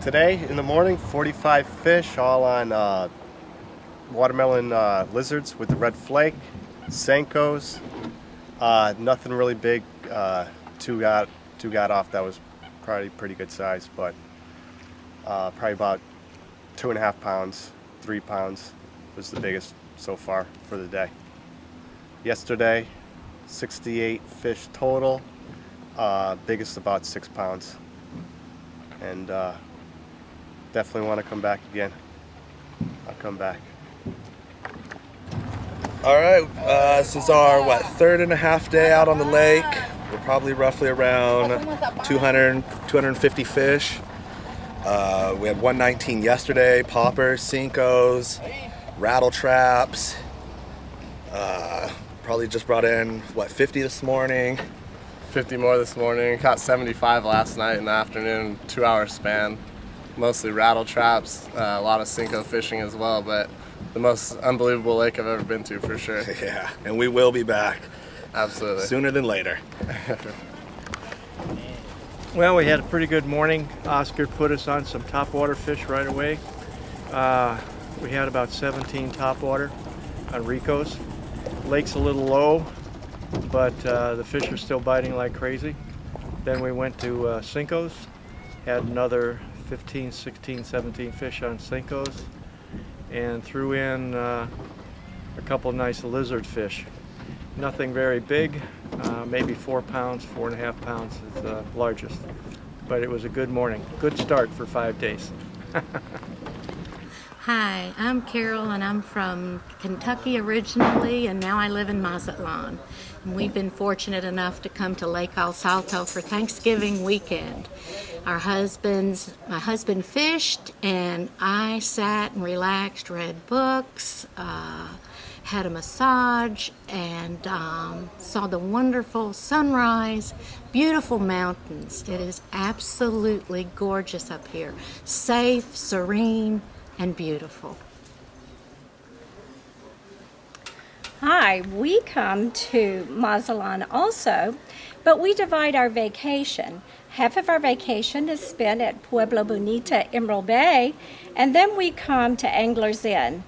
Today in the morning, 45 fish, all on watermelon lizards with the red flake, senkos. Nothing really big. Two got off. That was probably pretty good size, but probably about 2.5 pounds, 3 pounds was the biggest so far for the day. Yesterday, 68 fish total. Biggest about 6 pounds. And definitely want to come back again. I'll come back. All right, this is our, third and a half day out on the lake. We're probably roughly around 200, 250 fish. We had 119 yesterday, poppers, senkos, rattle traps. Probably just brought in, 50 this morning? 50 more this morning. Caught 75 last night in the afternoon, 2-hour span. Mostly rattle traps, a lot of senko fishing as well, but the most unbelievable lake I've ever been to for sure. Yeah, and we will be back. Absolutely. Sooner than later. Well, we had a pretty good morning. Oscar put us on some topwater fish right away. We had about 17 topwater on Ricos. Lake's a little low, but the fish are still biting like crazy. Then we went to senkos, had another 15, 16, 17 fish on senkos, and threw in a couple nice lizard fish. Nothing very big, maybe 4 pounds, 4.5 pounds is the largest. But it was a good morning, good start for 5 days. Hi, I'm Carol and I'm from Kentucky originally, and now I live in Mazatlan. And we've been fortunate enough to come to Lake El Salto for Thanksgiving weekend. My husband fished, and I sat and relaxed, read books, had a massage, and saw the wonderful sunrise, beautiful mountains. It is absolutely gorgeous up here, safe, serene, and beautiful. Hi, we come to Mazatlan also, but we divide our vacation. Half of our vacation is spent at Pueblo Bonita, Emerald Bay, and then we come to Anglers Inn.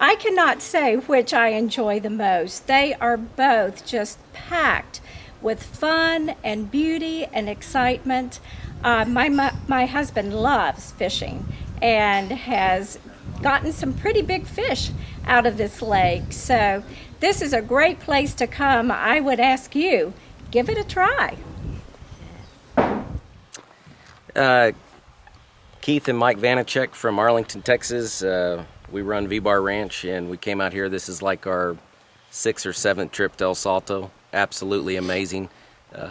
I cannot say which I enjoy the most. They are both just packed with fun and beauty and excitement. My husband loves fishing and has gotten some pretty big fish out of this lake. So this is a great place to come. I would ask you, give it a try. Keith and Mike Vanacek from Arlington, Texas. We run V-Bar Ranch, and we came out here. This is like our 6th or 7th trip to El Salto. Absolutely amazing.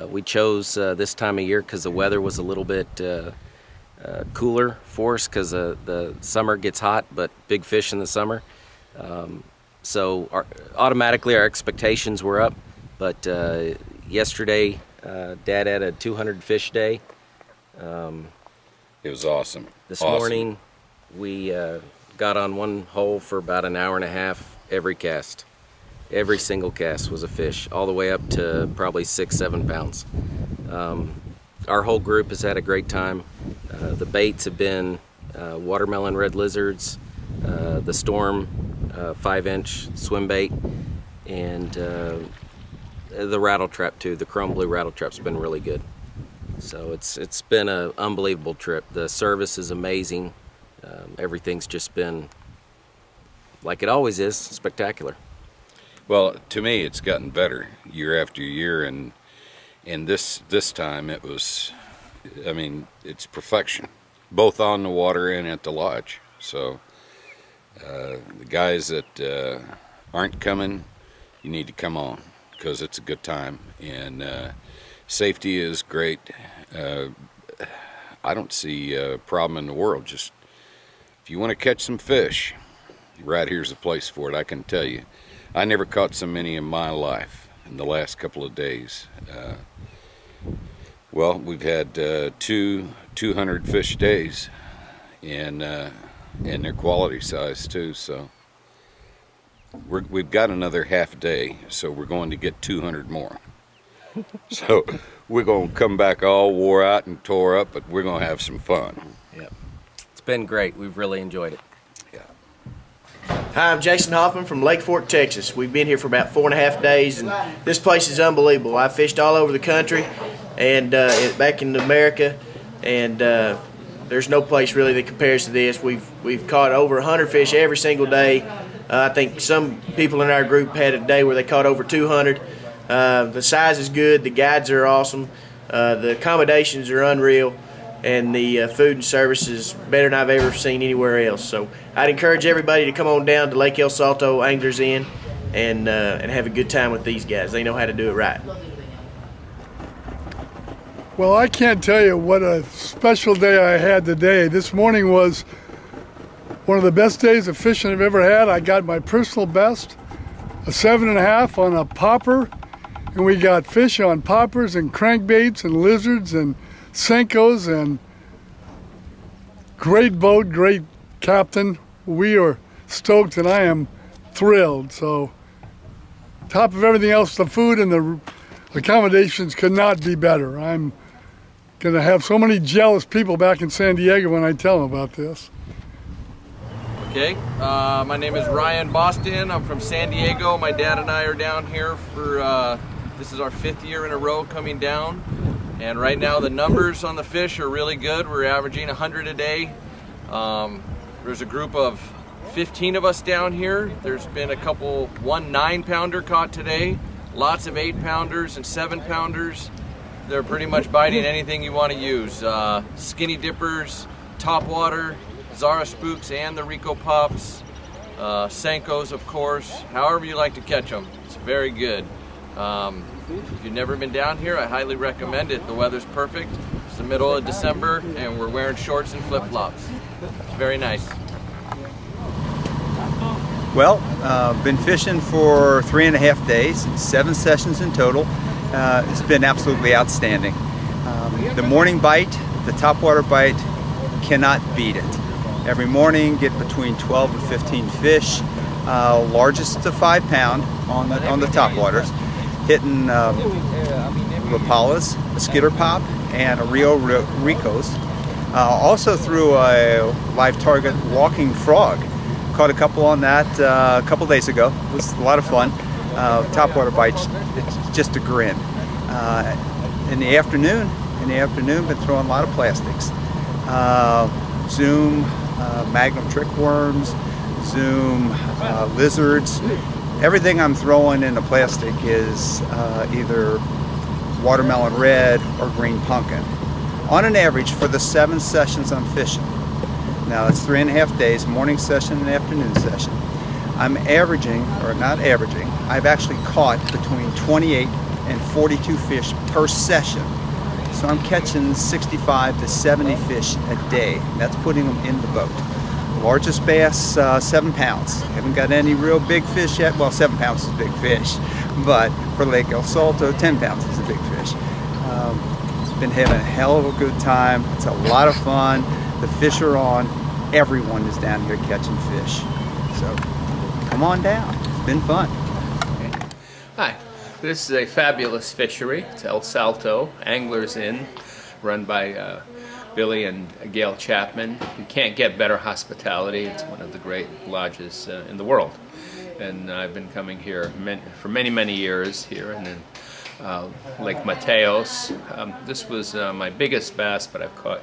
We chose this time of year because the weather was a little bit cooler for us, because the summer gets hot, but big fish in the summer. So automatically our expectations were up. But yesterday, Dad had a 200 fish day. It was awesome. This morning, we got on one hole for about an hour and a half every cast. Every single cast was a fish, all the way up to probably 6-7 pounds. Our whole group has had a great time. The baits have been watermelon red lizards, the Storm 5-inch swim bait, and the rattle trap too. The chrome blue rattle trap's been really good. So it's been an unbelievable trip. The service is amazing. Everything's just been like it always is, spectacular. Well, to me, it's gotten better year after year, and this time it was, I mean, it's perfection, both on the water and at the lodge. So the guys that aren't coming, you need to come on, because it's a good time, and safety is great. I don't see a problem in the world. Just if you want to catch some fish, right here's the place for it. I can tell you, I never caught so many in my life in the last couple of days. Well, we've had 200 fish days, and they're quality size too. So we've got another half day, so we're going to get 200 more. So we're going to come back all wore out and tore up, but we're going to have some fun. Yep. It's been great. We've really enjoyed it. Hi, I'm Jason Hoffman from Lake Fork, Texas. We've been here for about 4.5 days, and this place is unbelievable. I fished all over the country and back in America, and there's no place really that compares to this. We've caught over 100 fish every single day. I think some people in our group had a day where they caught over 200. The size is good, the guides are awesome, the accommodations are unreal, and the food and service is better than I've ever seen anywhere else. So I'd encourage everybody to come on down to Lake El Salto Anglers Inn and have a good time with these guys. They know how to do it right. Well, I can't tell you what a special day I had today. This morning was one of the best days of fishing I've ever had. I got my personal best, a 7.5 on a popper, and we got fish on poppers and crankbaits and lizards and senkos, and great boat, great captain. We are stoked and I am thrilled. So top of everything else, the food and the accommodations could not be better. I'm gonna have so many jealous people back in San Diego when I tell them about this. Okay, my name is Ryan Boston. I'm from San Diego. My dad and I are down here for, this is our 5th year in a row coming down. And right now the numbers on the fish are really good. We're averaging 100 a day. There's a group of 15 of us down here. There's been one 9-pounder caught today, lots of 8-pounders and 7-pounders. They're pretty much biting anything you want to use. Skinny dippers, topwater, Zara spooks and the Rico pops, senkos of course, however you like to catch them. It's very good. If you've never been down here, I highly recommend it. The weather's perfect. It's the middle of December and we're wearing shorts and flip-flops. It's very nice. Well, been fishing for 3.5 days, 7 sessions in total. It's been absolutely outstanding. The morning bite, the topwater bite, cannot beat it. Every morning get between 12 and 15 fish, largest to 5 pound on the topwaters, hitting Rapalas, a skitter pop, and a Ricos. Also threw a live target walking frog. Caught a couple on that a couple days ago. It was a lot of fun. Topwater bites, it's just a grin. In the afternoon, been throwing a lot of plastics. Zoom, magnum trick worms, zoom, lizards. Everything I'm throwing in the plastic is either watermelon red or green pumpkin. On an average for the 7 sessions I'm fishing. Now that's 3.5 days, morning session and afternoon session. I'm averaging, or not averaging, I've actually caught between 28 and 42 fish per session. So I'm catching 65 to 70 fish a day. That's putting them in the boat. Largest bass, 7 pounds. Haven't got any real big fish yet. Well, 7 pounds is a big fish, but for Lake El Salto, 10 pounds is a big fish. Been having a hell of a good time. It's a lot of fun. The fish are on. Everyone is down here catching fish. So come on down. It's been fun. Hi, this is a fabulous fishery. It's El Salto Anglers Inn, run by Billy and Gail Chapman. You can't get better hospitality. It's one of the great lodges in the world. And I've been coming here for many, many years here. And then Lake Mateos. This was my biggest bass, but I've caught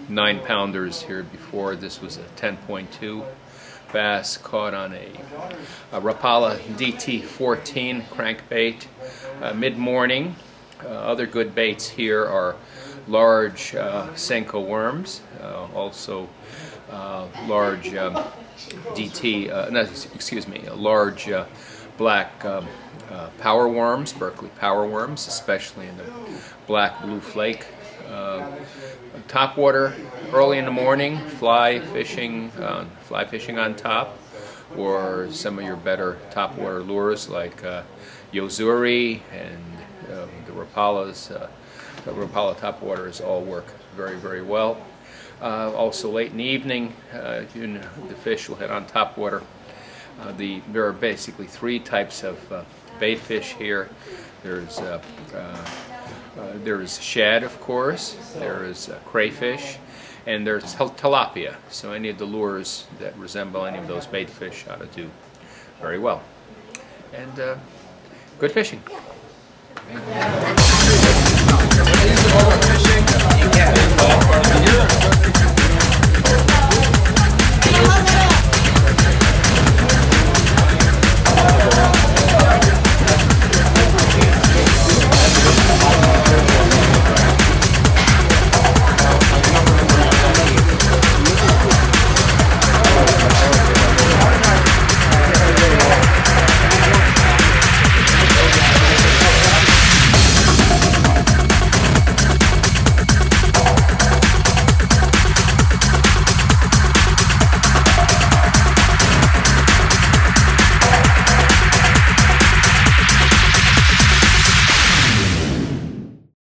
9-pounders here before. This was a 10.2 bass caught on a Rapala DT14 crankbait mid-morning. Other good baits here are large senko worms, also large large black power worms, Berkeley power worms, especially in the black blue flake. Topwater early in the morning, fly fishing on top, or some of your better topwater lures like Yo-zuri and the Rapalas. The Rapala topwaters all work very, very well. Also late in the evening, the fish will head on topwater. There are basically 3 types of bait fish here. There's There's shad, of course, there is crayfish, and there's tilapia. So any of the lures that resemble any of those bait fish ought to do very well. And good fishing. Fishing, you get it.